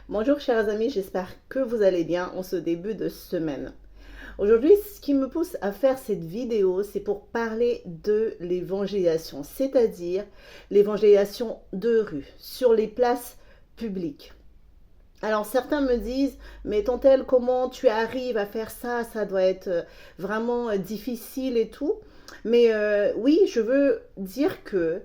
Bonjour chers amis, j'espère que vous allez bien en ce début de semaine. Aujourd'hui, ce qui me pousse à faire cette vidéo, c'est pour parler de l'évangélisation, c'est-à-dire l'évangélisation de rue, sur les places publiques. Alors certains me disent, mais Tantelle, comment tu arrives à faire ça? Ça doit être vraiment difficile et tout. Mais oui, je veux dire que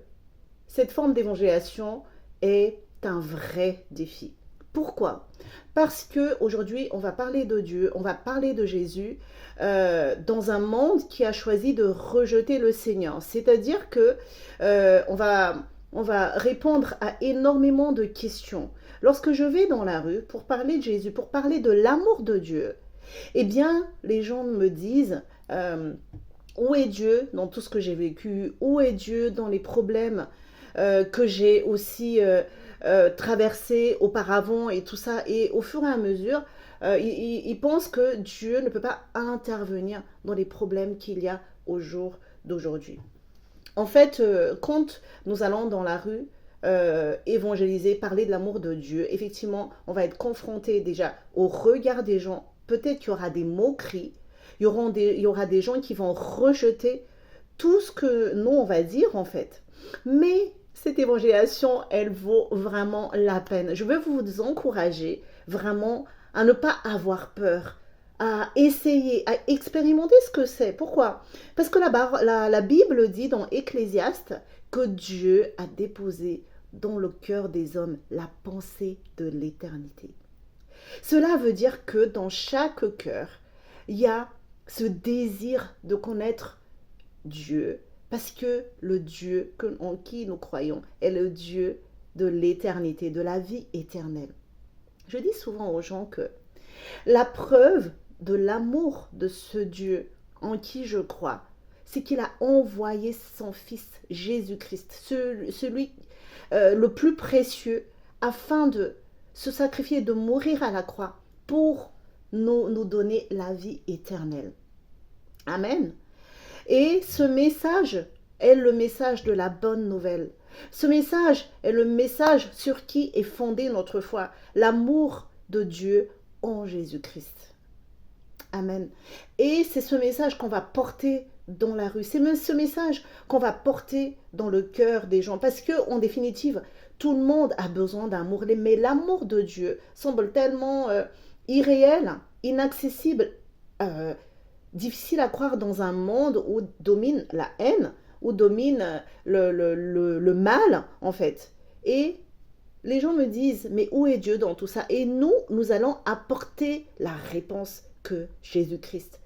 cette forme d'évangélisation est un vrai défi. Pourquoi? Parce que aujourd'hui, on va parler de Dieu, on va parler de Jésus dans un monde qui a choisi de rejeter le Seigneur. C'est-à-dire que on va répondre à énormément de questions. Lorsque je vais dans la rue pour parler de Jésus, pour parler de l'amour de Dieu, eh bien, les gens me disent où est Dieu dans tout ce que j'ai vécu? Où est Dieu dans les problèmes que j'ai aussi traversé auparavant et tout ça. Et au fur et à mesure, ils pensent que Dieu ne peut pas intervenir dans les problèmes qu'il y a au jour d'aujourd'hui. En fait, quand nous allons dans la rue, évangéliser, parler de l'amour de Dieu, effectivement, on va être confronté déjà au regard des gens. Peut-être qu'il y aura des moqueries, il y aura des gens qui vont rejeter tout ce que nous, on va dire en fait. Mais cette évangélisation, elle vaut vraiment la peine. Je veux vous encourager vraiment à ne pas avoir peur, à essayer, à expérimenter ce que c'est. Pourquoi? Parce que la Bible dit dans Ecclésiaste que Dieu a déposé dans le cœur des hommes la pensée de l'éternité. Cela veut dire que dans chaque cœur, il y a ce désir de connaître Dieu, parce que le Dieu en qui nous croyons est le Dieu de l'éternité, de la vie éternelle. Je dis souvent aux gens que la preuve de l'amour de ce Dieu en qui je crois, c'est qu'il a envoyé son Fils Jésus-Christ, celui le plus précieux, afin de se sacrifier, de mourir à la croix pour nous donner la vie éternelle. Amen. Et ce message est le message de la bonne nouvelle. Ce message est le message sur qui est fondée notre foi, l'amour de Dieu en Jésus-Christ. Amen. Et c'est ce message qu'on va porter dans la rue. C'est ce message qu'on va porter dans le cœur des gens. Parce que, en définitive, tout le monde a besoin d'amour. Mais l'amour de Dieu semble tellement irréel, inaccessible, euh, difficile à croire dans un monde où domine la haine, où domine le mal, en fait. Et les gens me disent, mais où est Dieu dans tout ça? Et nous allons apporter la réponse que Jésus-Christ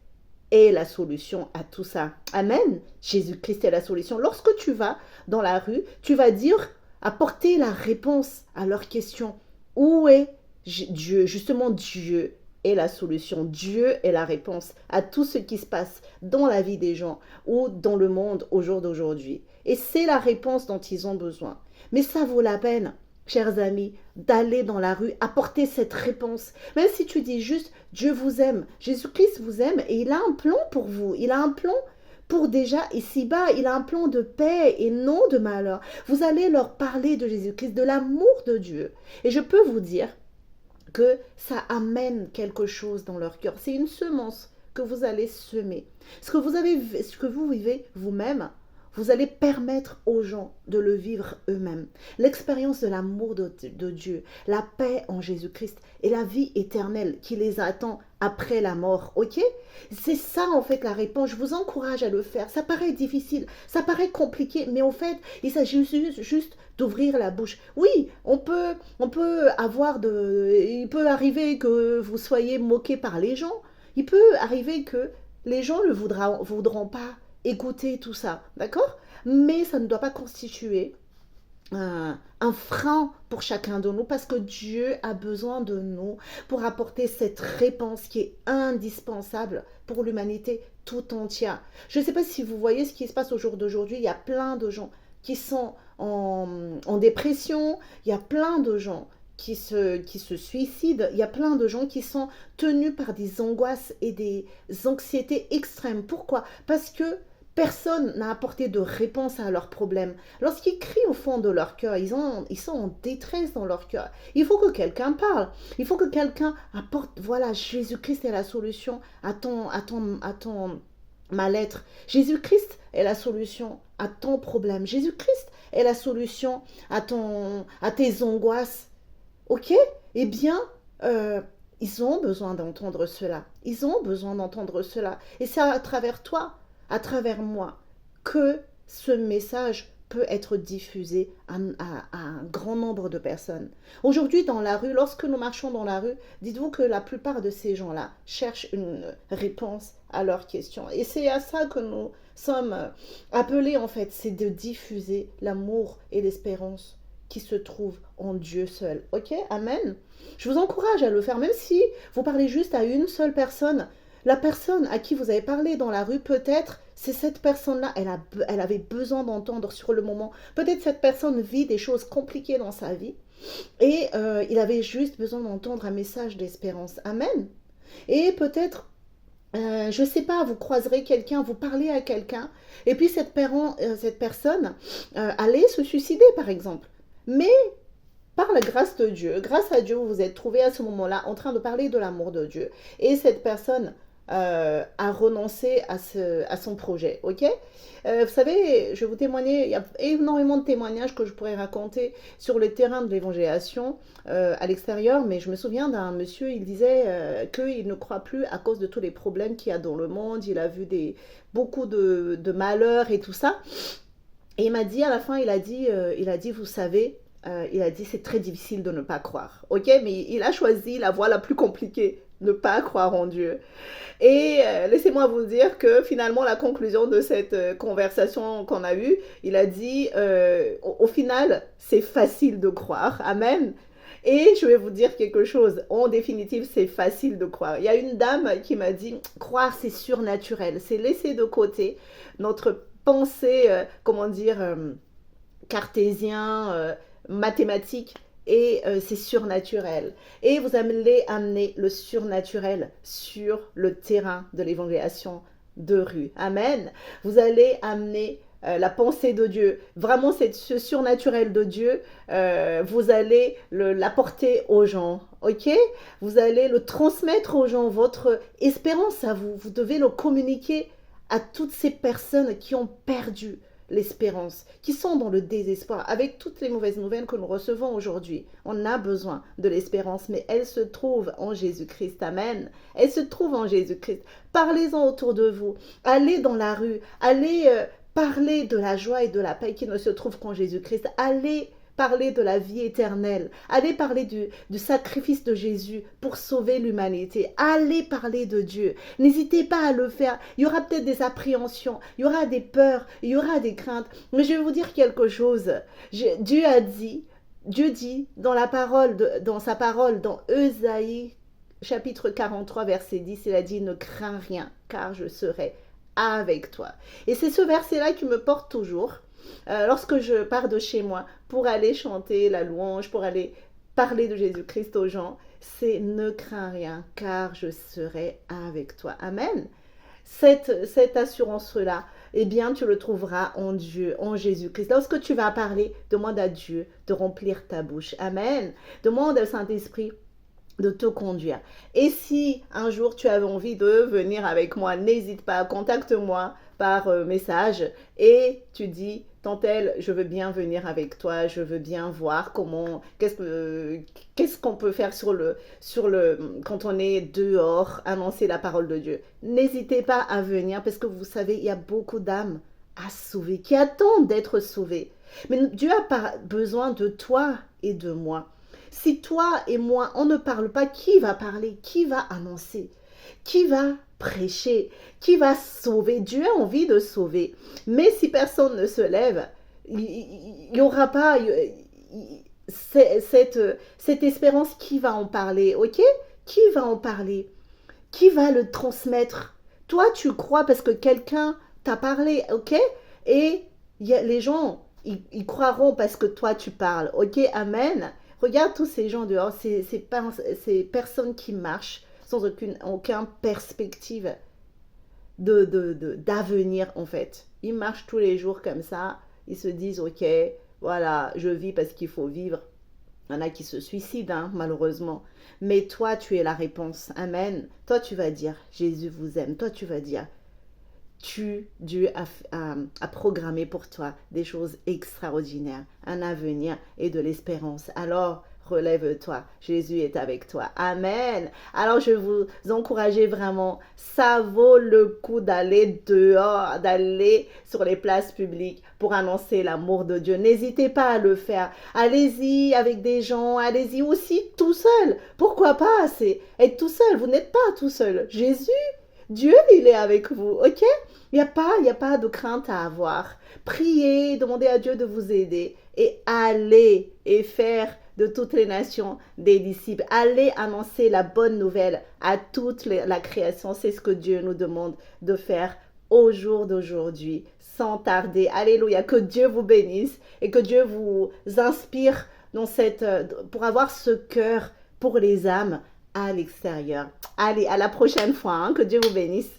est la solution à tout ça. Amen. Jésus-Christ est la solution. Lorsque tu vas dans la rue, tu vas dire, apporter la réponse à leurs questions. Où est Dieu? Justement, Dieu est la solution. Dieu est la réponse à tout ce qui se passe dans la vie des gens ou dans le monde au jour d'aujourd'hui. Et c'est la réponse dont ils ont besoin. Mais ça vaut la peine, chers amis, d'aller dans la rue, apporter cette réponse. Même si tu dis juste, Dieu vous aime, Jésus-Christ vous aime et il a un plan pour vous. Il a un plan pour déjà ici-bas, il a un plan de paix et non de malheur. Vous allez leur parler de Jésus-Christ, de l'amour de Dieu. Et je peux vous dire que ça amène quelque chose dans leur cœur. C'est une semence que vous allez semer. Ce que vous vivez vous-même, vous allez permettre aux gens de le vivre eux-mêmes. L'expérience de l'amour de Dieu, la paix en Jésus-Christ et la vie éternelle qui les attend après la mort, ok? C'est ça en fait la réponse. Je vous encourage à le faire. Ça paraît difficile, ça paraît compliqué, mais en fait, il s'agit juste d'ouvrir la bouche. Oui, on peut il peut arriver que vous soyez moqué par les gens. Il peut arriver que les gens ne voudront pas écouter tout ça, d'accord? Mais ça ne doit pas constituer un frein pour chacun de nous parce que Dieu a besoin de nous pour apporter cette réponse qui est indispensable pour l'humanité tout entière. Je ne sais pas si vous voyez ce qui se passe au jour d'aujourd'hui, il y a plein de gens qui sont en dépression, il y a plein de gens qui se suicident, il y a plein de gens qui sont tenus par des angoisses et des anxiétés extrêmes. Pourquoi? Parce que Personne n'a apporté de réponse à leurs problèmes. Lorsqu'ils crient au fond de leur cœur, ils sont en détresse dans leur cœur. Il faut que quelqu'un parle. Il faut que quelqu'un apporte, voilà, Jésus-Christ est la solution à ton mal-être. Jésus-Christ est la solution à ton problème. Jésus-Christ est la solution à tes angoisses. Ok? Eh bien, ils ont besoin d'entendre cela. Ils ont besoin d'entendre cela. Et c'est à travers toi, à travers moi, que ce message peut être diffusé à un grand nombre de personnes. Aujourd'hui, dans la rue, lorsque nous marchons dans la rue, dites-vous que la plupart de ces gens-là cherchent une réponse à leurs questions. Et c'est à ça que nous sommes appelés, en fait, c'est de diffuser l'amour et l'espérance qui se trouve en Dieu seul. Ok? Amen. Je vous encourage à le faire, même si vous parlez juste à une seule personne. La personne à qui vous avez parlé dans la rue, peut-être, c'est cette personne-là, elle avait besoin d'entendre sur le moment. Peut-être cette personne vit des choses compliquées dans sa vie et il avait juste besoin d'entendre un message d'espérance. Amen. Et peut-être, je ne sais pas, vous croiserez quelqu'un, vous parlez à quelqu'un, et puis cette personne allait se suicider, par exemple. Mais par la grâce de Dieu, grâce à Dieu, vous vous êtes trouvé à ce moment-là en train de parler de l'amour de Dieu. Et cette personne a renoncé à son projet, ok? Vous savez, je vais vous témoigner, il y a énormément de témoignages que je pourrais raconter sur le terrain de l'évangélisation à l'extérieur, mais je me souviens d'un monsieur, il disait qu'il ne croit plus à cause de tous les problèmes qu'il y a dans le monde, il a vu beaucoup de malheurs et tout ça. Et il m'a dit, à la fin, il a dit, vous savez, il a dit, c'est très difficile de ne pas croire. Ok, mais il a choisi la voie la plus compliquée, ne pas croire en Dieu. Et laissez-moi vous dire que finalement, la conclusion de cette conversation qu'on a eue, il a dit, au final, c'est facile de croire. Amen. Et je vais vous dire quelque chose, en définitive, c'est facile de croire. Il y a une dame qui m'a dit, croire, c'est surnaturel, c'est laisser de côté notre pensée, comment dire, cartésien, mathématique, et c'est surnaturel. Et vous allez amener le surnaturel sur le terrain de l'évangélisation de rue. Amen. Vous allez amener la pensée de Dieu, vraiment ce surnaturel de Dieu, vous allez l'apporter aux gens, ok? Vous allez le transmettre aux gens, votre espérance à vous. Vous devez le communiquer à toutes ces personnes qui ont perdu l'espérance, qui sont dans le désespoir, avec toutes les mauvaises nouvelles que nous recevons aujourd'hui. On a besoin de l'espérance, mais elle se trouve en Jésus-Christ. Amen. Elle se trouve en Jésus-Christ. Parlez-en autour de vous. Allez dans la rue. Allez parler de la joie et de la paix qui ne se trouve qu'en Jésus-Christ. Allez parler de la vie éternelle. Allez parler du sacrifice de Jésus pour sauver l'humanité. Allez parler de Dieu. N'hésitez pas à le faire. Il y aura peut-être des appréhensions, il y aura des peurs, il y aura des craintes. Mais je vais vous dire quelque chose. Dieu dit dans sa parole, dans Ésaïe chapitre 43, verset 10, il a dit « Ne crains rien, car je serai avec toi ». Et c'est ce verset-là qui me porte toujours. Lorsque je pars de chez moi pour aller chanter la louange, pour aller parler de Jésus-Christ aux gens, c'est ne crains rien car je serai avec toi. Amen. Cette assurance-là, eh bien, tu le trouveras en Dieu, en Jésus-Christ. Lorsque tu vas parler, demande à Dieu de remplir ta bouche. Amen. Demande au Saint-Esprit de te conduire. Et si un jour tu avais envie de venir avec moi, n'hésite pas, contacte-moi par message et tu dis Tantelle, je veux bien venir avec toi, je veux bien voir qu'est-ce qu'on peut faire quand on est dehors, annoncer la parole de Dieu. N'hésitez pas à venir parce que vous savez, il y a beaucoup d'âmes à sauver, qui attendent d'être sauvées. Mais Dieu a besoin de toi et de moi. Si toi et moi, on ne parle pas, qui va parler? Qui va annoncer? Qui va prêcher? Qui va sauver? Dieu a envie de sauver. Mais si personne ne se lève, il n'y aura pas cette espérance. Qui va en parler? Ok? Qui va en parler? Qui va le transmettre? Toi, tu crois parce que quelqu'un t'a parlé, ok? Et les gens, ils croiront parce que toi, tu parles, ok? Amen. Regarde tous ces gens dehors, ces personnes qui marchent sans aucune perspective. d'avenir en fait. Ils marchent tous les jours comme ça. Ils se disent, ok, voilà, je vis parce qu'il faut vivre. Il y en a qui se suicident, hein, malheureusement. Mais toi, tu es la réponse. Amen. Toi, tu vas dire, Jésus vous aime. Toi, tu vas dire, Dieu a programmé pour toi des choses extraordinaires, un avenir et de l'espérance. Alors, relève-toi, Jésus est avec toi. Amen. Alors, je vous encourage vraiment, ça vaut le coup d'aller dehors, d'aller sur les places publiques pour annoncer l'amour de Dieu. N'hésitez pas à le faire. Allez-y avec des gens, allez-y aussi tout seul. Pourquoi pas? C'est être tout seul. Vous n'êtes pas tout seul. Jésus, Dieu, il est avec vous, ok? Il y a pas de crainte à avoir. Priez, demandez à Dieu de vous aider et allez et faire de toutes les nations des disciples. Allez annoncer la bonne nouvelle à toute la création. C'est ce que Dieu nous demande de faire au jour d'aujourd'hui, sans tarder. Alléluia. Que Dieu vous bénisse et que Dieu vous inspire pour avoir ce cœur pour les âmes à l'extérieur. Allez, à la prochaine fois. Hein, que Dieu vous bénisse.